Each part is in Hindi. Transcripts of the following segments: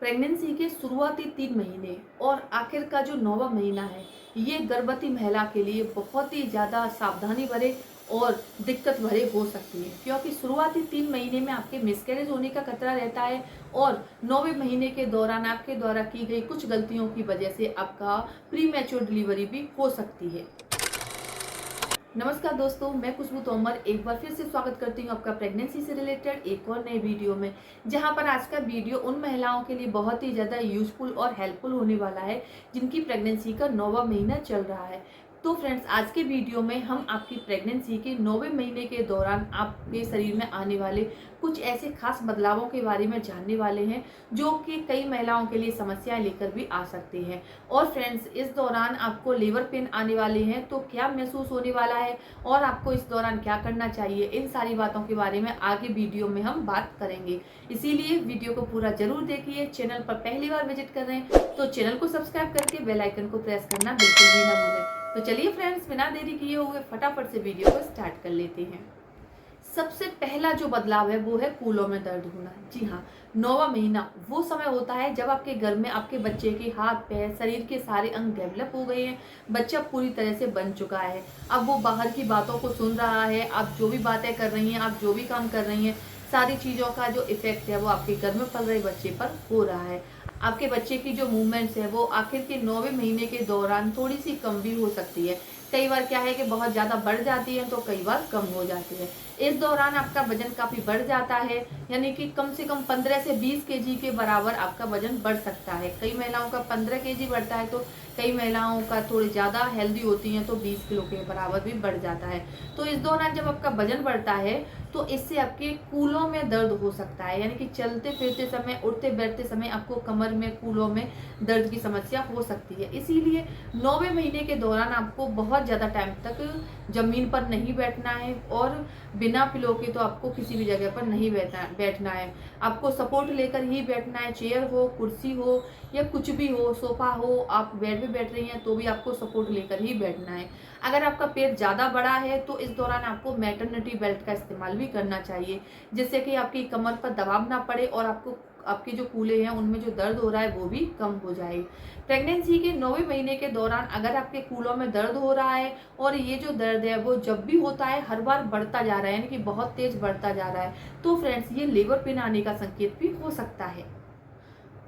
प्रेगनेंसी के शुरुआती 3 महीने और आखिर का जो 9वां महीना है, ये गर्भवती महिला के लिए बहुत ही ज़्यादा सावधानी भरे और दिक्कत भरे हो सकती है, क्योंकि शुरुआती 3 महीने में आपके मिसकैरेज होने का खतरा रहता है और 9वें महीने के दौरान आपके द्वारा की गई कुछ गलतियों की वजह से आपका प्री मैच्योर डिलीवरी भी हो सकती है। नमस्कार दोस्तों, मैं खुशबू तोमर एक बार फिर से स्वागत करती हूँ आपका प्रेगनेंसी से रिलेटेड एक और नए वीडियो में, जहाँ पर आज का वीडियो उन महिलाओं के लिए बहुत ही ज़्यादा यूजफुल और हेल्पफुल होने वाला है जिनकी प्रेगनेंसी का 9वां महीना चल रहा है। तो फ्रेंड्स, आज के वीडियो में हम आपकी प्रेगनेंसी के 9वें महीने के दौरान आपके शरीर में आने वाले कुछ ऐसे खास बदलावों के बारे में जानने वाले हैं जो कि कई महिलाओं के लिए समस्याएं लेकर भी आ सकते हैं। और फ्रेंड्स, इस दौरान आपको लेबर पेन आने वाले हैं, तो क्या महसूस होने वाला है और आपको इस दौरान क्या करना चाहिए, इन सारी बातों के बारे में आगे वीडियो में हम बात करेंगे। इसीलिए वीडियो को पूरा जरूर देखिए। चैनल पर पहली बार विजिट कर रहे हैं तो चैनल को सब्सक्राइब करके बेल आइकन को प्रेस करना बिल्कुल भी ना भूलें। तो चलिए फ्रेंड्स, बिना देरी किए हुए फटाफट से वीडियो को स्टार्ट कर लेते हैं। सबसे पहला जो बदलाव है वो है कूलों में दर्द होना। जी हाँ, 9वां महीना वो समय होता है जब आपके घर में आपके बच्चे के हाथ पैर शरीर के सारे अंग डेवलप हो गए हैं, बच्चा पूरी तरह से बन चुका है। अब वो बाहर की बातों को सुन रहा है, आप जो भी बातें कर रही हैं, आप जो भी काम कर रही हैं, सारी चीज़ों का जो इफेक्ट है वो आपके घर में पल रहे बच्चे पर हो रहा है। आपके बच्चे की जो मूवमेंट्स है वो आखिर के 9वें महीने के दौरान थोड़ी सी कम भी हो सकती है। कई बार क्या है कि बहुत ज़्यादा बढ़ जाती है तो कई बार कम हो जाती है। इस दौरान आपका वजन काफ़ी बढ़ जाता है, यानी कि कम से कम 15 से 20 केजी के बराबर आपका वजन बढ़ सकता है। कई महिलाओं का 15 केजी बढ़ता है, तो कई महिलाओं का थोड़ी ज़्यादा हेल्दी होती हैं तो 20 किलो के बराबर भी बढ़ जाता है। तो इस दौरान जब आपका वजन बढ़ता है तो इससे आपके कूलों में दर्द हो सकता है, यानी कि चलते फिरते समय, उठते बैठते समय आपको कमर में, कूलों में दर्द की समस्या हो सकती है। इसीलिए 9वें महीने के दौरान आपको बहुत ज़्यादा टाइम तक ज़मीन पर नहीं बैठना है और बिना पिलो के तो आपको किसी भी जगह पर नहीं बैठना है। आपको सपोर्ट लेकर ही बैठना है, चेयर हो, कुर्सी हो या कुछ भी हो, सोफा हो, आप बेड पे बैठ रही हैं तो भी आपको सपोर्ट लेकर ही बैठना है। अगर आपका पेट ज़्यादा बड़ा है तो इस दौरान आपको मैटरनिटी बेल्ट का इस्तेमाल भी करना चाहिए, जिससे कि आपकी कमर पर दबाव ना पड़े और आपको आपके जो कूल्हे हैं उनमें जो दर्द हो रहा है वो भी कम हो जाए। प्रेगनेंसी के 9वें महीने के दौरान अगर आपके कूलों में दर्द हो रहा है और ये जो दर्द है वो जब भी होता है हर बार बढ़ता जा रहा है, यानी कि बहुत तेज बढ़ता जा रहा है, तो फ्रेंड्स ये लेबर पेन आने का संकेत भी हो सकता है।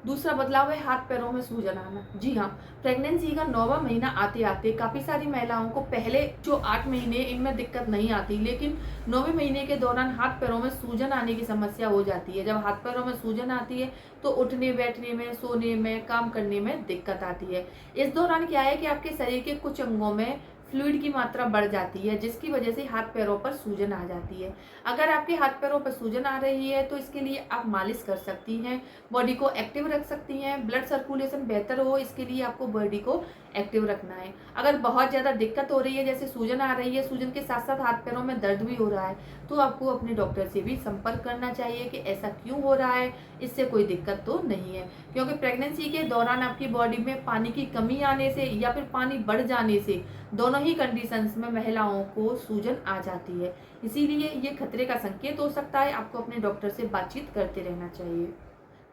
दूसरा बदलाव है हाथ पैरों में सूजन आना। जी हाँ, प्रेगनेंसी का 9वां महीना आते आते काफ़ी सारी महिलाओं को पहले जो 8 महीने इनमें दिक्कत नहीं आती, लेकिन 9वें महीने के दौरान हाथ पैरों में सूजन आने की समस्या हो जाती है। जब हाथ पैरों में सूजन आती है तो उठने बैठने में, सोने में, काम करने में दिक्कत आती है। इस दौरान क्या है कि आपके शरीर के कुछ अंगों में फ्लूइड की मात्रा बढ़ जाती है, जिसकी वजह से हाथ पैरों पर सूजन आ जाती है। अगर आपके हाथ पैरों पर सूजन आ रही है तो इसके लिए आप मालिश कर सकती हैं, बॉडी को एक्टिव रख सकती हैं। ब्लड सर्कुलेशन बेहतर हो, इसके लिए आपको बॉडी को एक्टिव रखना है। अगर बहुत ज़्यादा दिक्कत हो रही है, जैसे सूजन आ रही है, सूजन के साथ साथ हाथ पैरों में दर्द भी हो रहा है, तो आपको अपने डॉक्टर से भी संपर्क करना चाहिए कि ऐसा क्यों हो रहा है, इससे कोई दिक्कत तो नहीं है। क्योंकि प्रेगनेंसी के दौरान आपकी बॉडी में पानी की कमी आने से या फिर पानी बढ़ जाने से, दोनों ही कंडीशंस में महिलाओं को सूजन आ जाती है। इसीलिए ये खतरे का संकेत हो सकता है, आपको अपने डॉक्टर से बातचीत करते रहना चाहिए।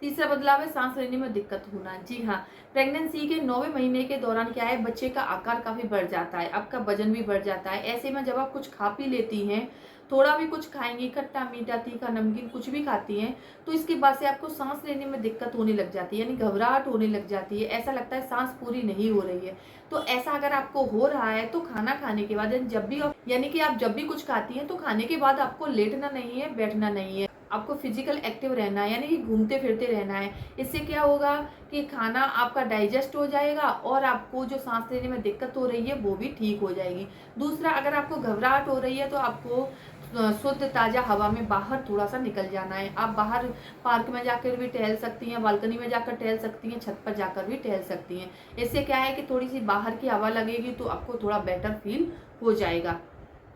तीसरा बदलाव है सांस लेने में दिक्कत होना। जी हाँ, प्रेगनेंसी के 9वें महीने के दौरान क्या है, बच्चे का आकार काफ़ी बढ़ जाता है, आपका वजन भी बढ़ जाता है। ऐसे में जब आप कुछ खा पी लेती हैं, थोड़ा भी कुछ खाएंगी, खट्टा मीठा तीखा नमकीन कुछ भी खाती हैं, तो इसके बाद से आपको सांस लेने में दिक्कत होने लग जाती है, यानी घबराहट होने लग जाती है, ऐसा लगता है सांस पूरी नहीं हो रही है। तो ऐसा अगर आपको हो रहा है तो खाना खाने के बाद, यानी कि आप जब भी कुछ खाती हैं तो खाने के बाद आपको लेटना नहीं है, बैठना नहीं है, आपको फिजिकल एक्टिव रहना है, यानी कि घूमते फिरते रहना है। इससे क्या होगा कि खाना आपका डाइजेस्ट हो जाएगा और आपको जो सांस लेने में दिक्कत हो रही है वो भी ठीक हो जाएगी। दूसरा, अगर आपको घबराहट हो रही है तो आपको शुद्ध ताज़ा हवा में बाहर थोड़ा सा निकल जाना है। आप बाहर पार्क में जाकर भी टहल सकती हैं, बालकनी में जाकर टहल सकती हैं, छत पर जाकर भी टहल सकती हैं। इससे क्या है कि थोड़ी सी बाहर की हवा लगेगी तो आपको थोड़ा बेटर फील हो जाएगा।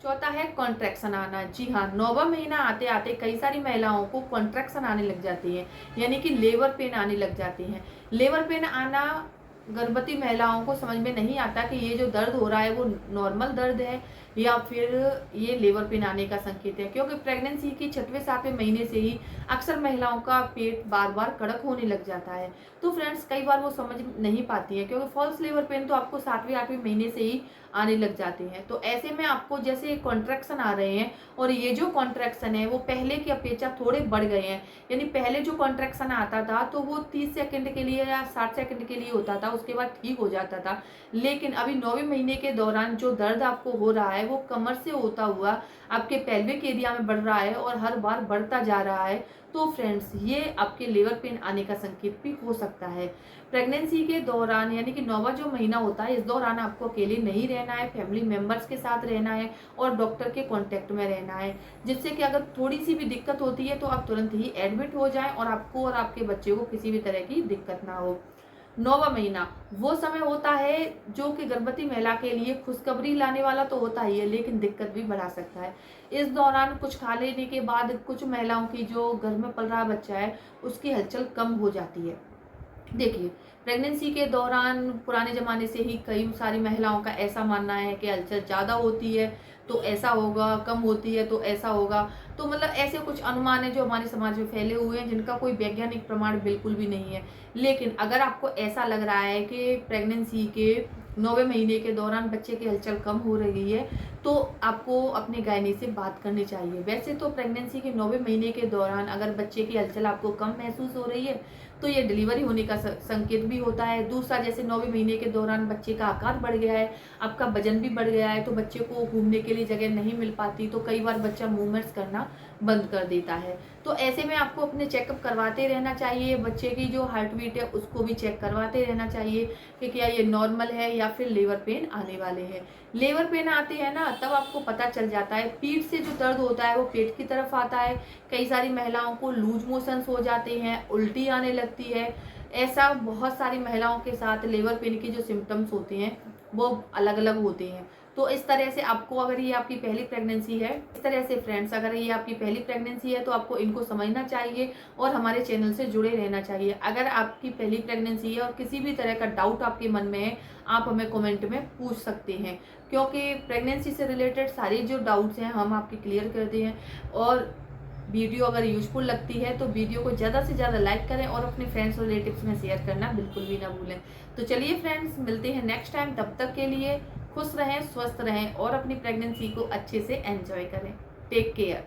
चौथा है कॉन्ट्रैक्शन आना। जी हाँ, 9वां महीना आते आते कई सारी महिलाओं को कॉन्ट्रैक्शन आने लग जाती है, यानी कि लेबर पेन आने लग जाती हैं। लेबर पेन आना गर्भवती महिलाओं को समझ में नहीं आता कि ये जो दर्द हो रहा है वो नॉर्मल दर्द है या फिर ये लेबर पेन आने का संकेत है, क्योंकि प्रेगनेंसी के 6वें-7वें महीने से ही अक्सर महिलाओं का पेट बार-बार कड़क होने लग जाता है। तो फ्रेंड्स कई बार वो समझ नहीं पाती हैं, क्योंकि फॉल्स लेबर पेन तो आपको 7वें-8वें महीने से ही आने लग जाते हैं। तो ऐसे में आपको जैसे कॉन्ट्रैक्शन आ रहे हैं और ये जो कॉन्ट्रैक्शन है वो पहले की अपेक्षा थोड़े बढ़ गए हैं। यानी पहले जो कॉन्ट्रैक्शन आता था तो वो 30 सेकंड के लिए या 60 सेकंड के लिए होता था, उसके बाद ठीक हो जाता था। लेकिन अभी 9वें महीने के दौरान जो दर्द आपको हो रहा है वो कमर से होता हुआ आपके पेल्विक एरिया में बढ़ रहा है और हर बार बढ़ता जा रहा है। तो फ्रेंड्स ये आपके लेबर पेन आने का संकेत भी हो सकता है। प्रेगनेंसी के दौरान यानी कि 9वां जो महीना होता है, इस दौरान आपको अकेले नहीं रहना है, फैमिली मेंबर्स के साथ रहना है और डॉक्टर के कांटेक्ट में रहना है, जिससे कि अगर थोड़ी सी भी दिक्कत होती है तो आप तुरंत ही एडमिट हो जाएं और आपको और आपके बच्चे को किसी भी तरह की दिक्कत ना हो। 9वां महीना वो समय होता है जो कि गर्भवती महिला के लिए खुशखबरी लाने वाला तो होता ही है, लेकिन दिक्कत भी बढ़ा सकता है। इस दौरान कुछ खा लेने के बाद कुछ महिलाओं की जो घर में पल रहा बच्चा है उसकी हलचल कम हो जाती है। देखिए, प्रेगनेंसी के दौरान पुराने ज़माने से ही कई सारी महिलाओं का ऐसा मानना है कि हलचल ज़्यादा होती है तो ऐसा होगा, कम होती है तो ऐसा होगा। तो मतलब ऐसे कुछ अनुमान हैं जो हमारे समाज में फैले हुए हैं, जिनका कोई वैज्ञानिक प्रमाण बिल्कुल भी नहीं है। लेकिन अगर आपको ऐसा लग रहा है कि प्रेगनेंसी के 9वें महीने के दौरान बच्चे की हलचल कम हो रही है, तो आपको अपने गायनी से बात करनी चाहिए। वैसे तो प्रेगनेंसी के 9वें महीने के दौरान अगर बच्चे की हलचल आपको कम महसूस हो रही है तो ये डिलीवरी होने का संकेत भी होता है। दूसरा, जैसे 9वें महीने के दौरान बच्चे का आकार बढ़ गया है, आपका वजन भी बढ़ गया है, तो बच्चे को घूमने के लिए जगह नहीं मिल पाती, तो कई बार बच्चा मूवमेंट्स करना बंद कर देता है। तो ऐसे में आपको अपने चेकअप करवाते रहना चाहिए। बच्चे की जो हार्ट बीट है उसको भी चेक करवाते रहना चाहिए कि क्या ये नॉर्मल है या फिर लेबर पेन आने वाले हैं। लेबर पेन आते हैं ना, तब आपको पता चल जाता है। पीठ से जो दर्द होता है वो पेट की तरफ आता है। कई सारी महिलाओं को लूज मोशंस हो जाते हैं, उल्टी आने लगती है। ऐसा बहुत सारी महिलाओं के साथ लेबर पेन के जो सिम्टम्स होते हैं वो अलग अलग होते हैं। तो इस तरह से आपको, अगर ये आपकी पहली प्रेगनेंसी है, इस तरह से फ्रेंड्स अगर ये आपकी पहली प्रेगनेंसी है तो आपको इनको समझना चाहिए और हमारे चैनल से जुड़े रहना चाहिए। अगर आपकी पहली प्रेगनेंसी है और किसी भी तरह का डाउट आपके मन में है, आप हमें कमेंट में पूछ सकते हैं, क्योंकि प्रेगनेंसी से रिलेटेड सारे जो डाउट्स हैं हम आपके क्लियर करते हैं। और वीडियो अगर यूजफुल लगती है तो वीडियो को ज़्यादा से ज़्यादा लाइक करें और अपने फ्रेंड्स और रिलेटिव्स में शेयर करना बिल्कुल भी ना भूलें। तो चलिए फ्रेंड्स, मिलते हैं नेक्स्ट टाइम। तब तक के लिए खुश रहें, स्वस्थ रहें और अपनी प्रेगनेंसी को अच्छे से एंजॉय करें। Take care.